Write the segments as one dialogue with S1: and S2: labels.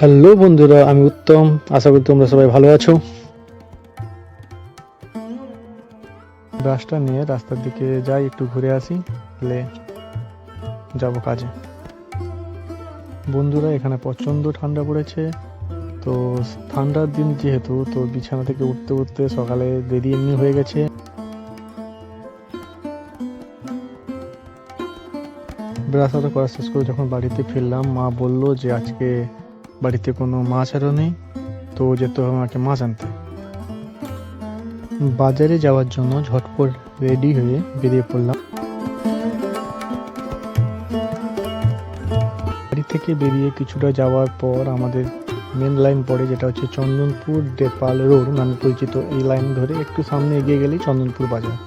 S1: Hello বন্ধুরা, আমি উত্তম। আশা করি তোমরা সবাই ভালো আছো। ব্রাশটা নিয়ে রাস্তার দিকে যাই, একটু ঘুরে আসি, তাহলে যাবো কাজে। বন্ধুরা, এখানে প্রচণ্ড ঠান্ডা পড়েছে। তো ঠান্ডার দিন যেহেতু, তো বিছানা থেকে উঠতে উঠতে সকালে দেরি এমনি হয়ে গেছে। ব্রাশ করা শেষ করে যখন বাড়িতে ফিরলাম, মা বলল যে আজকে বাড়িতে কোনো মাছ আরও নেই, তো যেতে হবে আমাকে মাছ আনতে। বাজারে যাওয়ার জন্য ঝটপট রেডি হয়ে বেরিয়ে পড়লাম। বাড়ি থেকে বেরিয়ে কিছুটা যাওয়ার পর আমাদের মেন লাইন পড়ে, যেটা হচ্ছে চন্দনপুর দেপাল রোড নামে পরিচিত। এই লাইন ধরে একটু সামনে এগিয়ে গেলেই চন্দনপুর বাজার।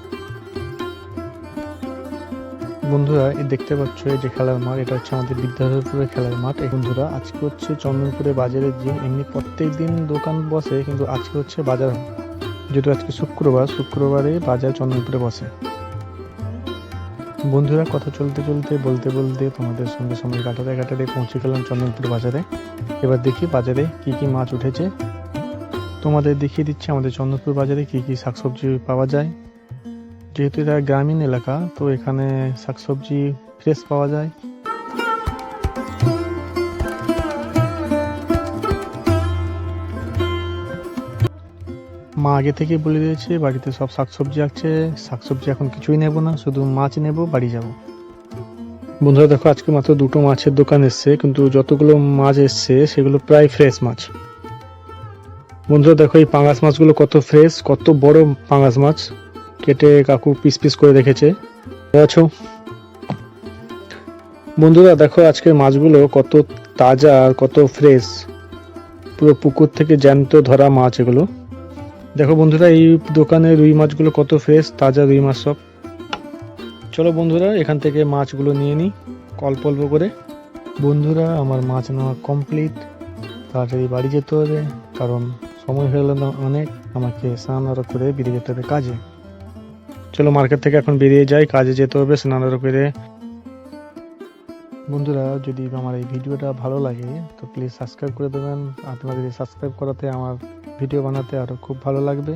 S1: বন্ধুরা, এই দেখতে পাচ্ছ এই যে খেলার মাঠ, এটা হচ্ছে আমাদের বিদ্যাধরপুরের খেলার মাঠ। এই বন্ধুরা, আজকে হচ্ছে চন্দনপুরে বাজারের দিন। এমনি প্রত্যেক দিন দোকান বসে, কিন্তু আজকে হচ্ছে বাজার, যেহেতু আজকে শুক্রবারে বাজার চন্দনপুরে বসে। বন্ধুরা, কথা চলতে চলতে বলতে বলতে তোমাদের সঙ্গে সময় কাটাতে পৌঁছে গেলাম চন্দনপুর বাজারে। এবার দেখি বাজারে কি কি মাছ উঠেছে। তোমাদের দেখিয়ে দিচ্ছি আমাদের চন্দনপুর বাজারে কি কি শাকসবজি পাওয়া যায়। যেহেতু এটা গ্রামীণ এলাকা, তো এখানে শাকসবজি ফ্রেশ পাওয়া যায়। মা আগে থেকে বলে দিয়েছে বাড়িতে সব শাকসবজি আছে, শাকসবজি এখন কিছুই নেব না, শুধু মাছ নেব, বাড়ি যাব। বন্ধুরা দেখো, আজকে মাত্র দুটো মাছের দোকান এসছে, কিন্তু যতগুলো মাছ এসছে সেগুলো প্রায় ফ্রেশ মাছ। বন্ধুরা দেখো, এই পাঙাশ মাছগুলো কত ফ্রেশ, কত বড় পাঙাশ মাছ, কেটে কাকু পিস পিস করে রেখেছে। আছো বন্ধুরা, দেখো আজকের মাছগুলো কত তাজা আর কত ফ্রেশ, পুরো পুকুর থেকে জ্যান্ত ধরা মাছ এগুলো। দেখো বন্ধুরা, এই দোকানে রুই মাছগুলো কত ফ্রেশ, তাজা রুই মাছ সব। চলো বন্ধুরা, এখান থেকে মাছগুলো নিয়ে নিই অল্প অল্প করে। বন্ধুরা, আমার মাছ নেওয়া কমপ্লিট। তাড়াতাড়ি বাড়ি যেতে হবে, কারণ সময় হয়ে গেল না অনেক, আমাকে স্নান আরো করে বেরিয়ে যেতে হবে কাজে। চলো মার্কেট থেকে এখন বেরিয়ে যাই, কাজে যেতে হবে স্নান আরো করে। বন্ধুরা, যদি আমার এই ভিডিওটা ভালো লাগে তো প্লিজ সাবস্ক্রাইব করে দেবেন। আপনাদের এই সাবস্ক্রাইব করাতে আমার ভিডিও বানাতে আরও খুব ভালো লাগবে।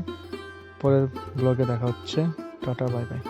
S1: পরের ব্লগে দেখা হচ্ছে। Tata, bye bye.